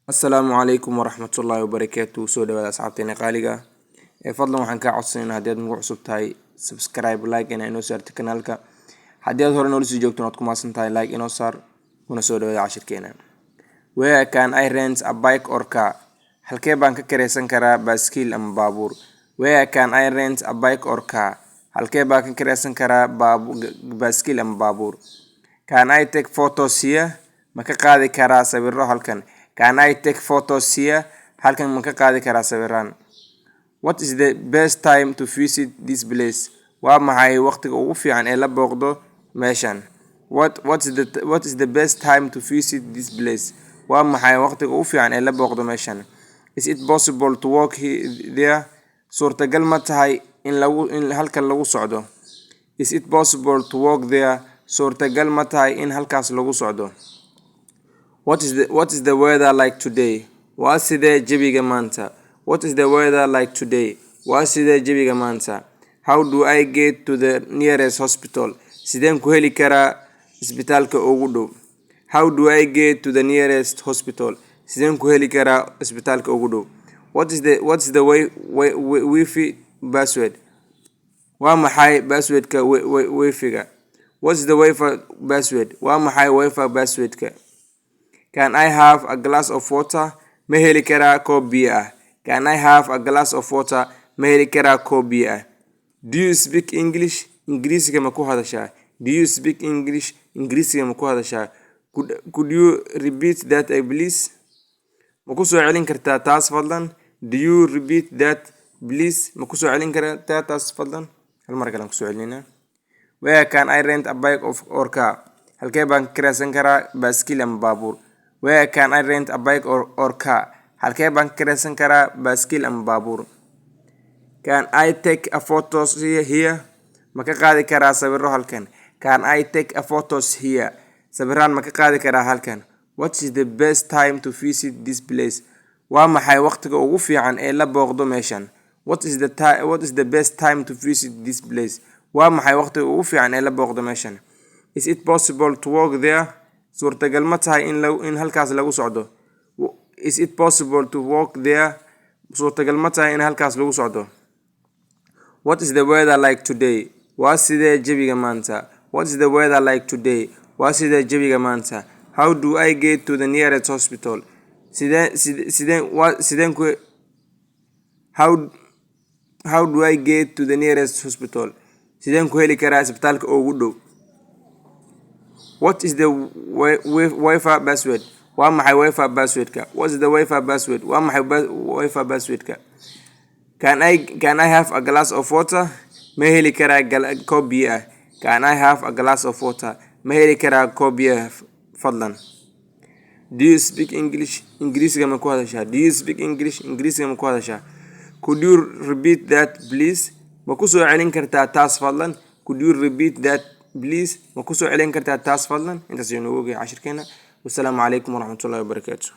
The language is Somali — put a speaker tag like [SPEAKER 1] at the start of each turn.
[SPEAKER 1] السلام عليكم ورحمة الله وبركاته. سو dhawaada asxaabteena qaaliga fadlan waxaan ka codsanaynaa haddii aad nagu cusub tahay subscribe like inoo saarto kanaalka haddii aad hore noola sii joogto waad ku maasan tahay like inoo saar kuna soo dhawaada cashirkeena. Where can I rent a bike or car? Halkee baan ka kiraysan karaa baaskiil ama baabuur? Where can I rent a bike or car? Halkee baan ka kiraysan karaa baaskiil ama baabuur? Can I take photos here? Ma ka qaadi karaa sawirro halkan? Can I take photos here? Halkan ma ka qaadi karaa sawirran? What is the best time to visit this place? Waa maxay waqtiga ugu fiican ee la booqdo meeshan? What is the best time to visit this place? Waa maxay waqtiga ugu fiican ee la booqdo meeshan? Is it possible to walk there? Suurtagal ma tahay in halkan lagu socdo? Is it possible to walk there? Suurtagal ma tahay in halkaas lagu socdo? What is the weather like today? Waa sidee jawiga maanta? What is the weather like today? Waa sidee jawiga maanta? How do I get to the nearest hospital? Sideen ku heli karaa isbitaalka ugu dhow? How do I get to the nearest hospital? Sideen ku heli karaa isbitaalka ugu dhow? What is the Wi-Fi password? Waa maxay passwordka Wi-Fi-ga? What is the Wi-Fi password? Waa maxay Wi-Fi passwordka? Can I have a glass of water? Ma heli karaa koob biyo ah? Can I have a glass of water? Ma heli karaa koob biyo ah? Do you speak English? Ingiriisiga ma ku hadashaa? Do you speak English? Ingiriisiga ma ku hadashaa? Could you repeat that please? Ma ku soo celin kartaa taas fadlan? Do you repeat that please? Ma ku soo celin kartaa taas fadlan? Hal mar kale aan ku soo celinaa. Where can I rent a bike or car? Halkee baan ka kiraysan karaa baaskiil ama baabuur? Where can I rent a bike or car? Halkee baan ka kiraysan karaa baaskiil ama baabuur? Can I take a photos here? Ma ka qaadi karaa sawirro halkan? Can I take a photos here? Sawirran ma ka qaadi karaa halkan? What is the best time to visit this place? Waa maxay waqtiga ugu fiican ee la booqdo meeshan? What is the best time to visit this place? Waa maxay waqtiga ugu fiican ee la booqdo meeshan? Is it possible to walk there? Suurtagal ma tahay in halkaas lagu socdo? Is it possible to walk there? Suurtagal ma tahay in halkaas lagu socdo? What is the weather like today? Waa sidee jawiga maanta? What is the weather like today? Waa sidee jawiga maanta? How do I get to the nearest hospital? How do I get to the nearest hospital? Sideen ku heli karaa isbitaalka ugu dhow? What is the Wi-Fi password? Waa maxay Wi-Fi passwordka? What is the Wi-Fi password? Waa maxay Wi-Fi passwordka? Can I have a glass of water? Ma heli karaa koob biyo ah? Can I have a glass of water? Ma heli karaa koob biyo ah fadlan? Do you speak English? Ingiriisiga ma ku hadashaa? Do you speak English? Ingiriisiga ma ku hadashaa? Could you repeat that please? Ma ku soo celin kartaa taas fadlan? Could you repeat that please? Ma ku soo celin kartaa taas fadlan? Intaas ayuu noogu ogyahay cashirkeena. Wassalaamu calaykum waraxmatullaahi wabarakaatuh.